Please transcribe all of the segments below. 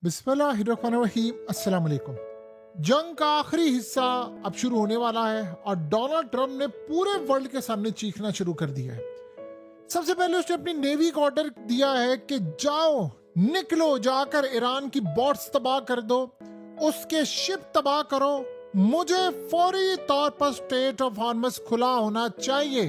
बिस्मिल्लाहिर्रहमानिर्रहीम। अस्सलाम वालेकुम। जंग का आखिरी हिस्सा अब शुरू होने वाला है और डोनाल्ड ट्रंप ने पूरे वर्ल्ड के सामने चीखना शुरू कर दिया है। सबसे पहले उसने अपनी नेवी को ऑर्डर दिया है कि जाओ, निकलो, जाकर ईरान की बोट्स तबाह कर दो, उसके शिप तबाह करो, मुझे फौरी तौर पर स्टेट ऑफ हॉर्मस खुला होना चाहिए।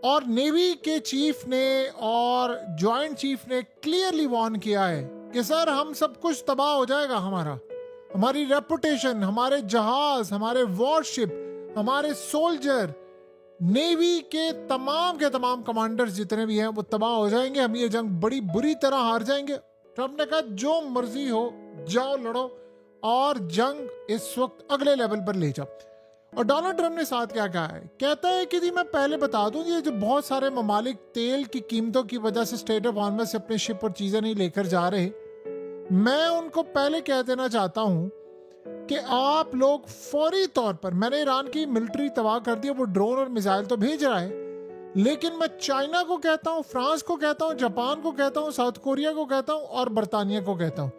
और नेवी के चीफ ने और जॉइंट चीफ ने क्लियरली वार्न किया है कि सर, हम सब कुछ तबाह हो जाएगा, हमारी रेपुटेशन, हमारे जहाज, हमारे वॉरशिप, हमारे सोल्जर, नेवी के तमाम कमांडर्स जितने भी हैं वो तबाह हो जाएंगे, हम ये जंग बड़ी बुरी तरह हार जाएंगे। ट्रंप ने कहा जो मर्जी हो, जाओ लड़ो और जंग इस वक्त अगले लेवल पर ले जाओ। और डोनाल्ड ट्रंप ने साथ क्या कहा है, कहता है कि जी मैं पहले बता दूं, ये जो बहुत सारे ममालिक तेल की कीमतों की वजह से स्टेट ऑफ हॉर्मस से अपने शिप और चीजें नहीं लेकर जा रहे, मैं उनको पहले कह देना चाहता हूं कि आप लोग फौरी तौर पर, मैंने ईरान की मिलिट्री तबाह कर दी, वो ड्रोन और मिसाइल तो भेज रहा है, लेकिन मैं चाइना को कहता हूं, फ्रांस को कहता हूं, जापान को कहता हूं, साउथ कोरिया को कहता हूं और बरतानिया को कहता हूं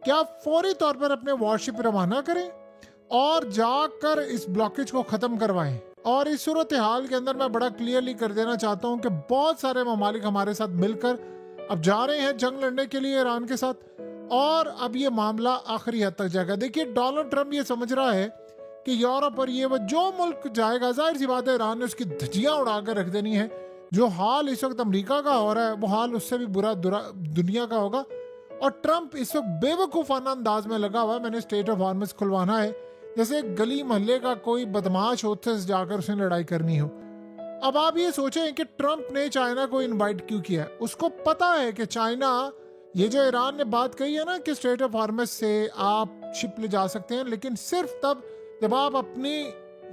कि आप फौरी तौर पर अपने वॉरशिप रवाना करें और जाकर इस ब्लॉकेज को खत्म करवाएं। और इस सूरत हाल के अंदर मैं बड़ा क्लियरली कर देना चाहता हूं कि बहुत सारे ममालिक हमारे साथ मिलकर अब जा रहे हैं जंग लड़ने के लिए ईरान के साथ, और अब ये मामला आखिरी हद तक जाएगा। देखिए, डोनाल्ड ट्रंप ये समझ रहा है कि यूरोप और ये वो जो मुल्क जाएगा, जाहिर सी बात है ईरान ने उसकी धज्जियां उड़ाकर रख देनी है। जो हाल इस वक्त अमेरिका का हो रहा है वो हाल उससे भी बुरा दुनिया का होगा। और ट्रंप इस वक्त बेवकूफाना अंदाज में लगा हुआ है, मैंने स्टेट ऑफ हॉर्मस खुलवाना है, जैसे गली मोहल्ले का कोई बदमाश होते से जाकर उसने लड़ाई करनी हो। अब आप ये सोचें कि ट्रंप ने चाइना को इनवाइट क्यों किया। उसको पता है कि चाइना, ये जो ईरान ने बात कही है ना कि स्टेट ऑफ हॉर्मस से आप शिप ले जा सकते हैं, लेकिन सिर्फ तब जब आप अपनी,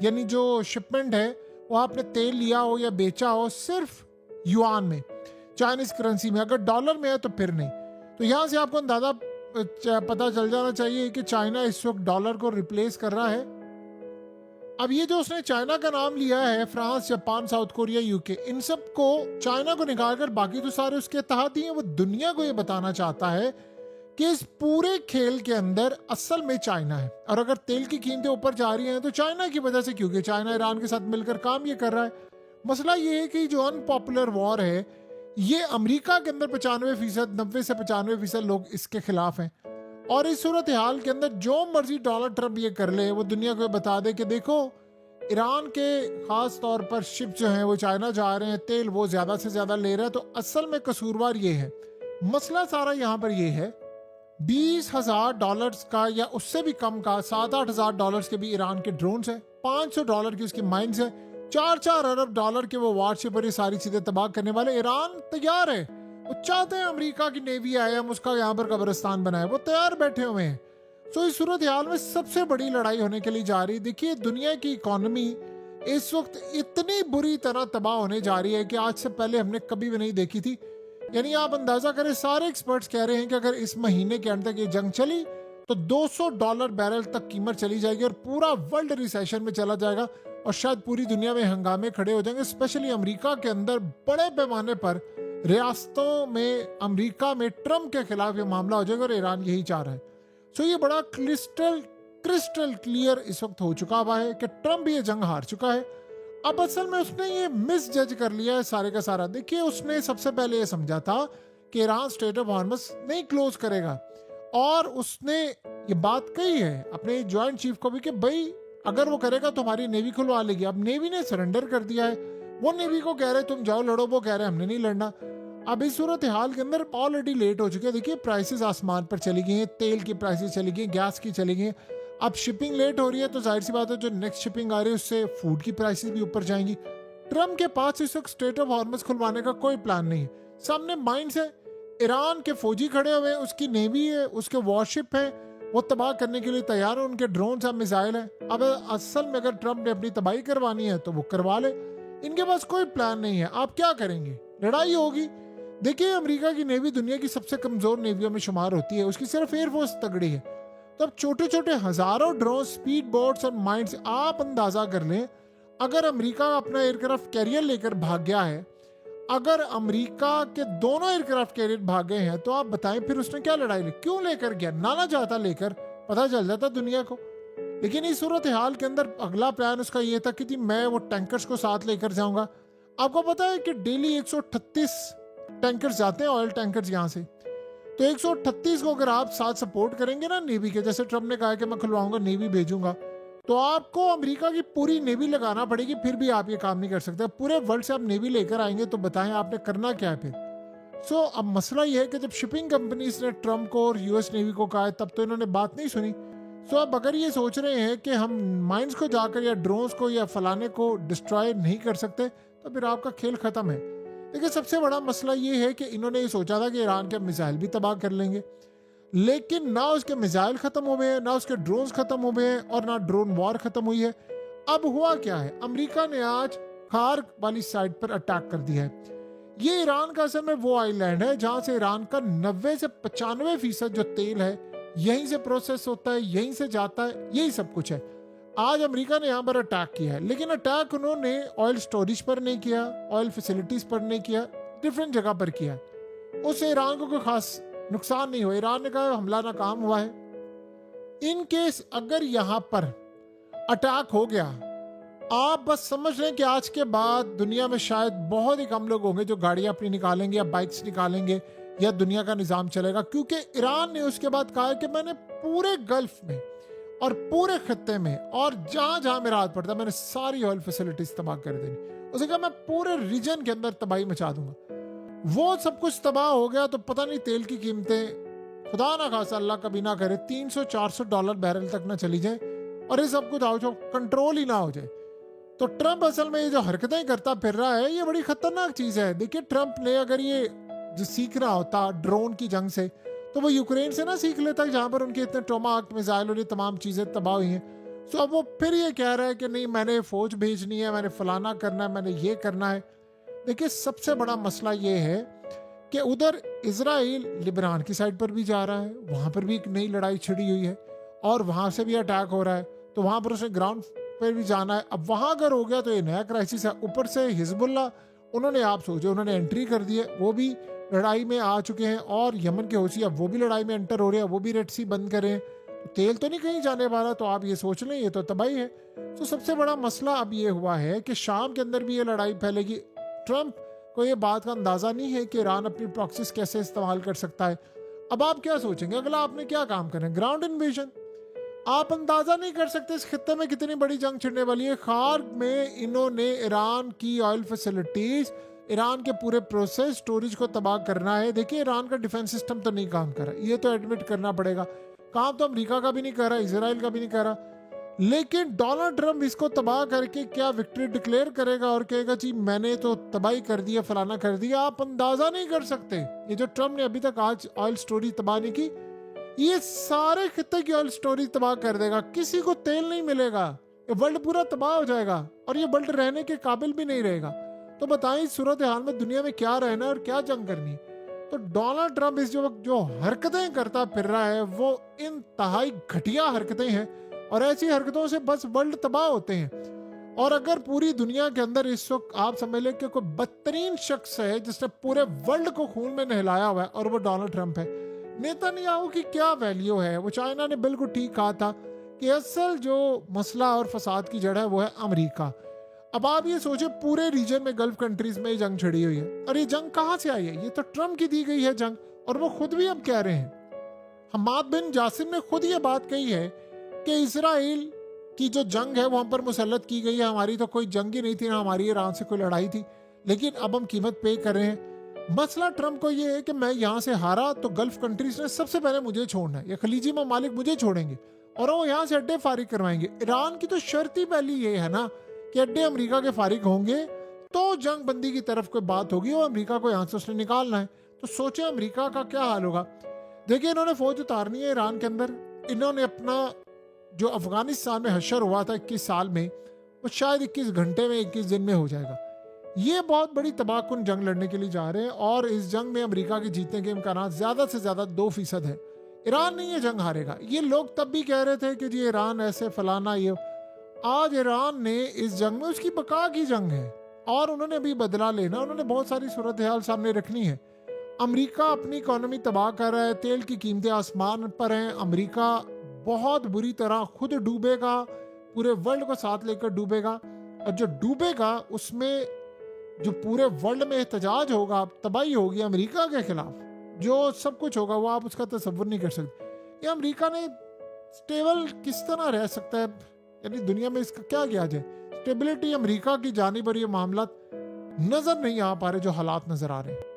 यानी जो शिपमेंट है वो आपने तेल लिया हो या बेचा हो सिर्फ युआन में, चाइनीज करेंसी में, अगर डॉलर में है तो फिर नहीं। तो यहाँ से आपको अंदाजा पता चल जाना चाहिए कि चाइना इस वक्त डॉलर को रिप्लेस कर रहा है। अब ये जो उसने चाइना का नाम लिया है, France, Japan, South Korea, UK, इन सब को, चाइना को निकालकर बाकी तो सारे उसके तहत ही हैं। वो दुनिया को ये बताना चाहता है कि इस पूरे खेल के अंदर असल में चाइना है। और अगर तेल की कीमतें ऊपर जा रही हैं तो चाइना की वजह से, क्योंकि चाइना ईरान के साथ मिलकर काम ये कर रहा है। मसला ये है कि जो अनपॉपुलर वॉर है, ये अमेरिका के अंदर 95%, 90 से 95% लोग इसके खिलाफ हैं। और इस सूरत हाल के अंदर जो मर्जी डोनाल्ड ट्रंप ये कर ले, वो दुनिया को बता दे कि देखो, ईरान के खास तौर पर शिप जो हैं वो चाइना जा रहे हैं, तेल वो ज्यादा से ज्यादा ले रहा है, तो असल में कसूरवार ये है। मसला सारा यहाँ पर ये है, $20,000 का या उससे भी कम का, $7-8 के भी ईरान के ड्रोन्स हैं, $500 की उसकी माइंस है, 4-4 अरब डॉलर के वो वारशिप और ये सारी चीजें तबाह करने वाले। ईरान तैयार है, वो चाहते हैं अमेरिका की नेवी आए, हम उसका यहाँ पर कब्रिस्तान बनाए, वो तैयार बैठे हुए हैं। तो इस सूरत हाल में सबसे बड़ी लड़ाई होने के लिए जा रही है। देखिए, दुनिया की इकोनॉमी इस वक्त इतनी बुरी तरह तबाह होने जा रही है कि आज से पहले हमने कभी भी नहीं देखी थी। यानी आप अंदाजा करें, सारे एक्सपर्ट्स कह रहे हैं कि अगर इस महीने के अंत तक ये जंग चली तो $200 बैरल तक कीमत चली जाएगी और पूरा वर्ल्ड रिसेशन में चला जाएगा और शायद पूरी दुनिया में हंगामे खड़े हो जाएंगे। स्पेशली अमेरिका के अंदर बड़े पैमाने पर रियासतों में, अमेरिका में ट्रंप के खिलाफ ये मामला हो जाएगा और ईरान यही चाह रहा है। सो ये बड़ा क्रिस्टल क्लियर इस वक्त हो चुका हुआ है कि ट्रंप ये जंग हार चुका है। अब असल में उसने ये मिस जज कर लिया है सारे का सारा। देखिए, उसने सबसे पहले ये समझा था कि ईरान स्टेट ऑफ हॉर्मस नहीं क्लोज करेगा, और उसने ये बात कही है अपने जॉइंट चीफ को भी कि भाई अगर वो करेगा तो हमारी नेवी खुलवा लेगी। अब नेवी ने सरेंडर कर दिया है, वो नेवी को कह रहे तुम जाओ लड़ो, वो कह रहे हमने नहीं लड़ना। अब इस सूरत हाल के अंदर ऑलरेडी लेट हो चुके हैं। देखिए, प्राइसेस आसमान पर चली गई हैं, तेल की प्राइसेस चली गई, गैस की चली गई। अब शिपिंग लेट हो रही है तो जाहिर सी बात है जो नेक्स्ट शिपिंग आ रही है उससे फूड की प्राइसेस भी ऊपर जाएंगी। ट्रंप के पास इस वक्त स्टेट ऑफ हॉर्मस खुलवाने का कोई प्लान नहीं है। सामने माइंस है, ईरान के फौजी खड़े हुए हैं, उसकी नेवी है, उसके वॉरशिप है, वो तबाह करने के लिए तैयार है, उनके ड्रोन और मिसाइल है। अब असल में अगर ट्रंप ने अपनी तबाही करवानी है तो वो करवा ले, इनके पास कोई प्लान नहीं है। आप क्या करेंगे? लड़ाई होगी। देखिए, अमेरिका की नेवी दुनिया की सबसे कमजोर नेवियों में शुमार होती है, उसकी सिर्फ एयरफोर्स तगड़ी है। तो अब छोटे छोटे हजारों ड्रोन, स्पीड बोट्स और माइंस, आप अंदाजा कर लें, अगर अमेरिका अपना एयरक्राफ्ट कैरियर लेकर भाग गया है, अगर अमेरिका के दोनों एयरक्राफ्ट कैरियर भागे हैं तो आप बताएं फिर उसने क्या लड़ाई ली, क्यों लेकर गया? ना जाता लेकर, पता चल जाता दुनिया को। लेकिन इस सूरत हाल के अंदर अगला प्लान उसका ये था कि मैं वो टैंकर्स को साथ लेकर जाऊंगा। आपको पता है कि डेली 138 टैंकर्स जाते हैं, ऑयल टैंकर्स यहाँ से। तो 138 को अगर आप साथ सपोर्ट करेंगे ना नेवी के, जैसे ट्रम्प ने कहा कि मैं खुलवाऊंगा, नेवी भेजूंगा, तो आपको अमेरिका की पूरी नेवी लगाना पड़ेगी, फिर भी आप ये काम नहीं कर सकते। पूरे वर्ल्ड से आप नेवी लेकर आएंगे तो बताएं आपने करना क्या है फिर। सो अब मसला ये है कि जब शिपिंग कंपनीज ने ट्रम्प को और यूएस नेवी को कहा है तब तो इन्होंने बात नहीं सुनी। सो अब अगर ये सोच रहे हैं कि हम माइंस को जाकर या ड्रोन्स को या फलाने को डिस्ट्रॉय नहीं कर सकते तो फिर आपका खेल खत्म है। देखिए सबसे बड़ा मसला ये है कि इन्होंने ये सोचा था कि ईरान के मिसाइल भी तबाह कर लेंगे, लेकिन ना उसके मिसाइल खत्म हो गए हैं, ना उसके ड्रोन्स खत्म हो गए हैं और ना ड्रोन वॉर खत्म हुई है। अब हुआ क्या है, अमेरिका ने आज खार वाली साइड पर अटैक कर दिया है। ये ईरान का असल में वो आइलैंड है जहां से ईरान का 90 से 95% जो तेल है यहीं से प्रोसेस होता है, यहीं से जाता है, यही सब कुछ है। आज अमेरिका ने यहाँ पर अटैक किया है, लेकिन अटैक उन्होंने ऑयल स्टोरेज पर नहीं किया, ऑयल फैसिलिटीज पर नहीं किया, डिफरेंट जगह पर किया। उससे ईरान को कोई खास नुकसान नहीं हुआ। ईरान ने कहा हमला नाकाम हुआ है। इन केस अगर यहाँ पर अटैक हो गया, आप बस समझ लें कि आज के बाद दुनिया में शायद बहुत ही कम लोग होंगे जो गाड़ियां अपनी निकालेंगे या बाइक्स निकालेंगे या दुनिया का निजाम चलेगा, क्योंकि ईरान ने उसके बाद कहा कि मैंने पूरे गल्फ में और पूरे खत्ते में और जहां जहां मेरा हाथ पड़ता मैंने सारी ऑयल फैसिलिटीज तबाह कर देनी। उसे कहा मैं पूरे रीजन के अंदर तबाही मचा दूंगा। वो सब कुछ तबाह हो गया तो पता नहीं तेल की कीमतें खुदा ना खासा अल्लाह कभी ना करे $300-400 बैरल तक ना चली जाए और ये सब कुछ जो कंट्रोल ही ना हो जाए। तो ट्रंप असल में ये जो हरकतें करता फिर रहा है ये बड़ी खतरनाक चीज है। देखिए ट्रंप ने अगर ये जो सीख रहा होता ड्रोन की जंग से तो वो यूक्रेन से ना सीख लेता जहां पर उनके इतने ट्रॉमा मिसाइल और ये तमाम चीजें तबाह हुई हैं। तो अब वो फिर ये कह रहा है कि नहीं मैंने फौज भेजनी है, मैंने फलाना करना है, मैंने ये करना है। देखिए सबसे बड़ा मसला ये है कि उधर इजराइल लिबनान की साइड पर भी जा रहा है, वहां पर भी एक नई लड़ाई छिड़ी हुई है और वहां से भी अटैक हो रहा है, तो वहां पर उसे ग्राउंड पर भी जाना है। अब वहां अगर हो गया तो ये नया क्राइसिस है। ऊपर से हिजबुल्ला उन्होंने आप सोचे उन्होंने एंट्री कर दी है, वो भी लड़ाई में आ चुके हैं और यमन के हौसी अब वो भी लड़ाई में एंटर हो रहे हैं, वो भी रेड सी बंद करें। तो तेल तो नहीं कहीं जाने वाला, तो आप ये सोच लें ये तो तबाही है। तो सबसे बड़ा मसला अब ये हुआ है कि शाम के अंदर भी ये लड़ाई फैलेगी। ट्रंप को ये बात का अंदाजा नहीं है कि ईरान अपनी प्रॉक्सीज कैसे इस्तेमाल कर सकता है। अब आप क्या सोचेंगे अगला आपने क्या काम करें, ग्राउंड इन्वेजन। आप अंदाजा नहीं कर सकते इस खित्ते में कितनी बड़ी जंग छिड़ने वाली है। खार में इन्होंने ईरान की ऑयल फैसिलिटीज, ईरान के पूरे प्रोसेस स्टोरेज को तबाह करना है। देखिए ईरान का डिफेंस सिस्टम तो नहीं काम कर रहा, ये तो एडमिट करना पड़ेगा। काम तो अमेरिका का भी नहीं कर रहा, इजराइल का भी नहीं कर रहा, लेकिन डोनाल्ड ट्रंप इसको तबाह करके क्या विक्ट्री डिक्लेयर करेगा और कहेगा जी मैंने तो तबाही कर दिया, फलाना कर दिया। आप अंदाजा नहीं कर सकते। ये जो ट्रंप ने अभी तक आज ऑयल स्टोरेज तबाह नहीं की, ये सारे खित्ते की ऑयल स्टोरेज तबाह कर देगा। किसी को तेल नहीं मिलेगा, ये वर्ल्ड पूरा तबाह हो जाएगा और ये वर्ल्ड रहने के काबिल भी नहीं रहेगा। तो बताएं इस सूरत हाल में दुनिया में क्या रहना है और क्या जंग करनी। तो डोनाल्ड ट्रंप इस जो हरकतें करता फिर रहा है वो इंतहाई घटिया हरकतें हैं और ऐसी हरकतों से बस वर्ल्ड तबाह होते हैं। और अगर पूरी दुनिया के अंदर इस वक्त आप समझ लें कि कोई बदतरीन शख्स है जिसने पूरे वर्ल्ड को खून में नहलाया हुआ है और वो डोनाल्ड ट्रंप है। नेतन्याहू की क्या वैल्यू है, वो चाइना ने बिल्कुल ठीक कहा था कि असल जो मसला और फसाद की जड़ है वो है अमेरिका। अब आप ये सोचे पूरे रीजन में गल्फ कंट्रीज में जंग छिड़ी हुई है और ये जंग कहां से आई है, ये तो ट्रंप की दी गई है जंग। और वो खुद भी अब कह रहे हैं, हमाद बिन जासिम ने खुद ये बात कही है कि इसराइल की जो जंग है वो हम पर मुसल्लत की गई है, हमारी तो कोई जंग ही नहीं थी, ना हमारी ईरान से कोई लड़ाई थी, लेकिन अब हम कीमत पे कर रहे हैं। मसला ट्रंप को ये है कि मैं यहाँ से हारा तो गल्फ कंट्रीज ने सबसे पहले मुझे छोड़ना है, या खलीजी ममालिक मुझे छोड़ेंगे और वो यहाँ से अड्डे फारिग करवाएंगे। ईरान की तो शर्त ही पहली ये है ना कि अड्डे अमेरिका के फारिग होंगे तो जंग बंदी की तरफ कोई बात होगी और अमेरिका को यहाँ से उसने निकालना है। तो सोचे अमेरिका का क्या हाल होगा। देखिए इन्होंने फौज उतारनी है ईरान के अंदर। इन्होंने अपना जो अफगानिस्तान में हशर हुआ था 21 साल में, वो शायद 21 घंटे में 21 दिन में हो जाएगा। ये बहुत बड़ी तबाहकुन जंग लड़ने के लिए जा रहे हैं और इस जंग में अमेरिका के जीतने के इम्कान ज्यादा से ज्यादा 2% है। ईरान नहीं ये जंग हारेगा। ये लोग तब भी कह रहे थे कि जी ईरान ऐसे फलाना ये, आज ईरान ने इस जंग में उसकी बका की जंग है। और उन्होंने अभी बदला लेना, उन्होंने बहुत सारी सूरत हाल सामने रखनी है। अमेरिका अपनी इकोनॉमी तबाह कर रहा है, तेल की कीमतें आसमान पर हैं, अमेरिका बहुत बुरी तरह खुद डूबेगा, पूरे वर्ल्ड को साथ लेकर डूबेगा, और जो डूबेगा उसमें जो पूरे वर्ल्ड में एहतजाज होगा, तबाही होगी अमेरिका के खिलाफ, जो सब कुछ होगा वो आप उसका तसव्वुर नहीं कर सकते। ये अमेरिका ने स्टेबल किस तरह रह सकता है, यानी दुनिया में इसका क्या किया जाए? स्टेबिलिटी अमेरिका की जानिब और ये मामला नजर नहीं आ पा रहे जो हालात नजर आ रहे हैं।